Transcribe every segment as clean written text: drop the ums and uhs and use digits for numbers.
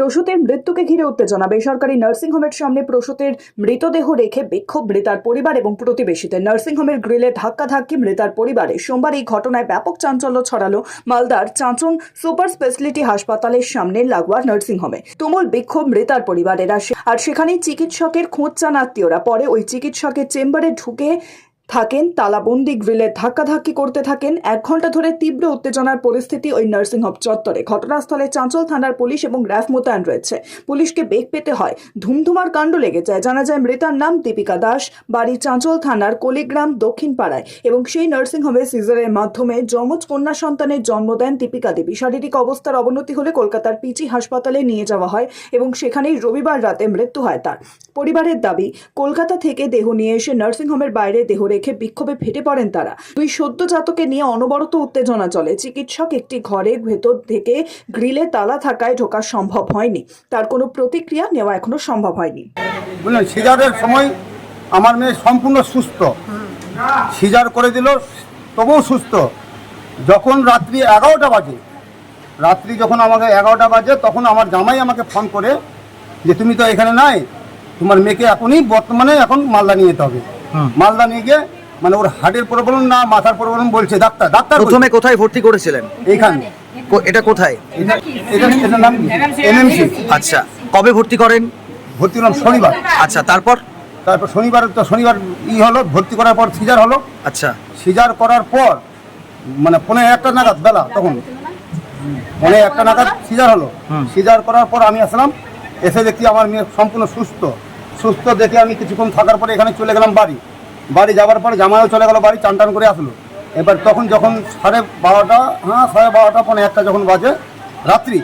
প্রসূতির মৃত্যুকে ঘিরে উত্তেজনা। বেসরকারি নার্সিংহোমের সামনে প্রসূতির মৃতদেহ রেখে বিক্ষোভ মৃতার পরিবার এবং প্রতিবেশীদের। নার্সিংহোমের গ্রিলে ধাক্কাধাক্কি মৃতার পরিবারে। সোমবার এই ঘটনায় ব্যাপক চাঞ্চল্য ছড়ালো মালদার চাঁচন সুপার স্পেশালিটি হাসপাতালের সামনে লাগোয়া নার্সিংহোমে। তুমুল বিক্ষোভ মৃতার পরিবারের। আর সেখানেই চিকিৎসকের খোঁজ চান আত্মীয়রা। পরে ওই চিকিৎসকের চেম্বারে ঢুকে থাকেন, তালাবন্দি গ্রিলে ধাক্কাধাক্কি করতে থাকেন। 1 ঘন্টা ধরে তীব্র উত্তেজনার পরিস্থিতি ওই নার্সিংহোম চত্বরে। ঘটনাস্থলে চাঁচল থানার পুলিশ এবং র্যাফ মোতায়েন রয়েছে। পুলিশকে বেগ পেতে হয়, ধুমধুমার কাণ্ড লেগে যায়। জানা যায় মৃতার নাম দীপিকা দাস, বাড়ি চাঁচল থানার কলিগ্রাম দক্ষিণ পাড়ায়, এবং সেই নার্সিংহোমে সিজারের মাধ্যমে যমজ কন্যা সন্তানের জন্ম দেন দীপিকা দেবী। শারীরিক অবস্থার অবনতি হলে কলকাতার পিজি হাসপাতালে নিয়ে যাওয়া হয় এবং সেখানেই রবিবার রাতে মৃত্যু হয় তার। পরিবারের দাবি, কলকাতা থেকে দেহ নিয়ে এসে নার্সিংহোমের বাইরে দেহ রেখে বিক্ষোভে ফেটে পড়েন তারা। দুই সদ্যজাতকে নিয়ে অনবরত উত্তেজনা চলে। চিকিৎসক একটি ঘরের ভেতর থেকে গ্রিলে তালা থাকায় ঢোকা সম্ভব হয়নি। তার কোনো প্রতিক্রিয়া নেওয়া এখনো সম্ভব হয়নি। বুঝলেন, সিজারের সময় আমার মেয়ে সম্পূর্ণ সুস্থ, সিজার করে দিল তবুও সুস্থ। যখন রাত্রি 11টা বাজে, যখন আমাকে 11টা বাজে, তখন আমার জামাই আমাকে ফোন করে যে তুমি তো এখানে নাই, তোমার মেয়েকে এখনই বর্তমানে এখন মালদা নিয়ে যেতে হবে। মালদা নিয়ে গিয়ে মানে ওর হার্টের প্রবলেম না মাথার প্রবলেম বলছে ডাক্তার। প্রথমে কোথায় ভর্তি করেছিলেন? এইখানে। এটা কোথায়? এটা নাম এনএমসি। আচ্ছা, কবে ভর্তি করেন? ভর্তি হলাম শনিবার। আচ্ছা, তারপর শনিবার হলো, ভর্তি করার পর সিজার হলো। আচ্ছা, সিজার করার পর মানে 1:45 নাগাদ বেলা, তখন 1:45 নাগাদ সিজার হলো। সিজার করার পর আমি আসলাম, এসে দেখি আমার মেয়ে সম্পূর্ণ সুস্থ দেখে আমি কিছুক্ষণ থাকার পরে এখানে চলে গেলাম বাড়ি যাওয়ার পরে জামাইও চলে গেল বাড়ি, চান করে আসলো। এবার তখন যখন 12:30, 1:15 যখন বাজে রাত্রি,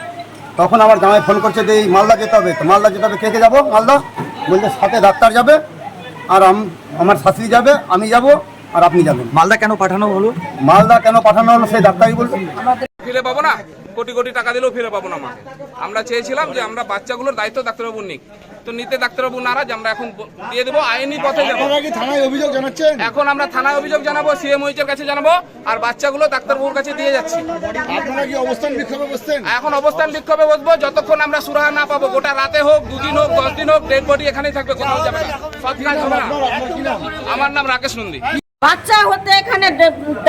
তখন আমার জামাই ফোন করছে যে এই মালদা যেতে হবে। তো মালদা যেতে হবে, কে যাবো মালদা? বলছে সাথে ডাক্তার যাবে, আর আমার শাশুড়ি যাবে, আমি যাব, আর আপনি যাবেন। মালদা কেন পাঠানো হলো সেই ডাক্তারই বলছে ফিরে পাবো না, কোটি কোটি টাকা দিলেও ফিরে পাবো না। আমরা চেয়েছিলাম যে আমরা বাচ্চাগুলোর দায়িত্ব ডাক্তারবাবু নিক, তো নিতে ডাক্তারবাবু নারাজ। আমরা এখন দিয়ে দেবো, আইনি পথে যাবো। এখন আমরা থানায় অভিযোগ জানাবো, সিএমওইচের কাছে জানাবো, আর বাচ্চাগুলো ডাক্তারবাবুর কাছে দিয়ে যাচ্ছি। এখন অবস্থান বিক্ষোভে বসবো যতক্ষণ আমরা সুরাহা না পাবো। গোটা রাতে হোক, 2 দিন হোক, 10 দিন হোক, ডেড বডি এখানেই থাকবে, কোথাও যাবে না, সৎ কাজ হবে না। আমার নাম রাকেশ নন্দী। বাচ্চা হতে এখানে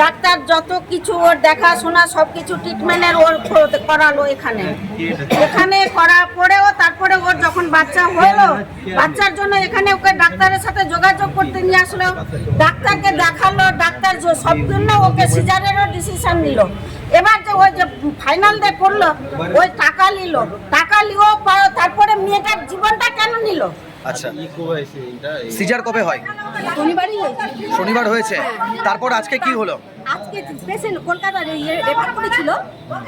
ডাক্তার যত কিছু ওর দেখাশোনা সবকিছু ট্রিটমেন্টের ওর করালো এখানে করার পরেও তারপরে ওর যখন বাচ্চা হলো, বাচ্চার জন্য এখানে ওকে ডাক্তারের সাথে যোগাযোগ করতে নিয়ে আসলো, ডাক্তারকে দেখালো, ডাক্তার সব জন্য ওকে সিজারেরও ডিসিশন নিল। এবার যে ওই যে ফাইনাল ডে করলো, ওই টাকা লিও তারপরে মেয়েটার জীবনটা কেন নিল? আচ্ছা, সিজার কবে হয়? শনিবার হয়েছে। তারপর আজকে কি হলো? আজকে পেশেন্ট কলকাতার রেফার করেছিল,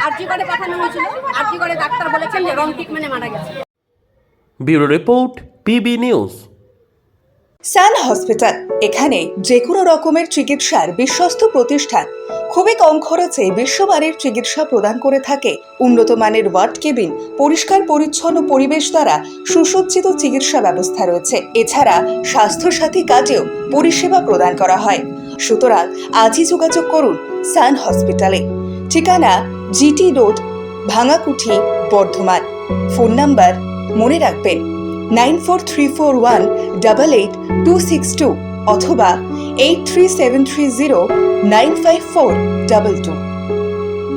আরজি করে পাঠানো হয়েছিল। আরজি করে ডাক্তার বলেছেন যে রং ট্রিটমেন্টে মারা গেছে। Bureau report, PB news. Sun hospital, এখানে যে কোনো রকমের চিকিৎসার বিশ্বস্ত প্রতিষ্ঠান। খুবই কম খরচে বিশ্বমানের চিকিৎসা প্রদান করে থাকে। উন্নত মানের ওয়ার্ড কেবিন, পরিষ্কার পরিচ্ছন্ন পরিবেশ দ্বারা সুসজ্জিত চিকিৎসা ব্যবস্থা রয়েছে। এছাড়া স্বাস্থ্যসাথী কাজেও পরিষেবা প্রদান করা হয়। সুতরাং আজই যোগাযোগ করুন সান হসপিটালে। ঠিকানা GT road, Bhangakuthi, Bardhaman. Phone number মনে রাখবেন 9434188262 অথবা 83730954222।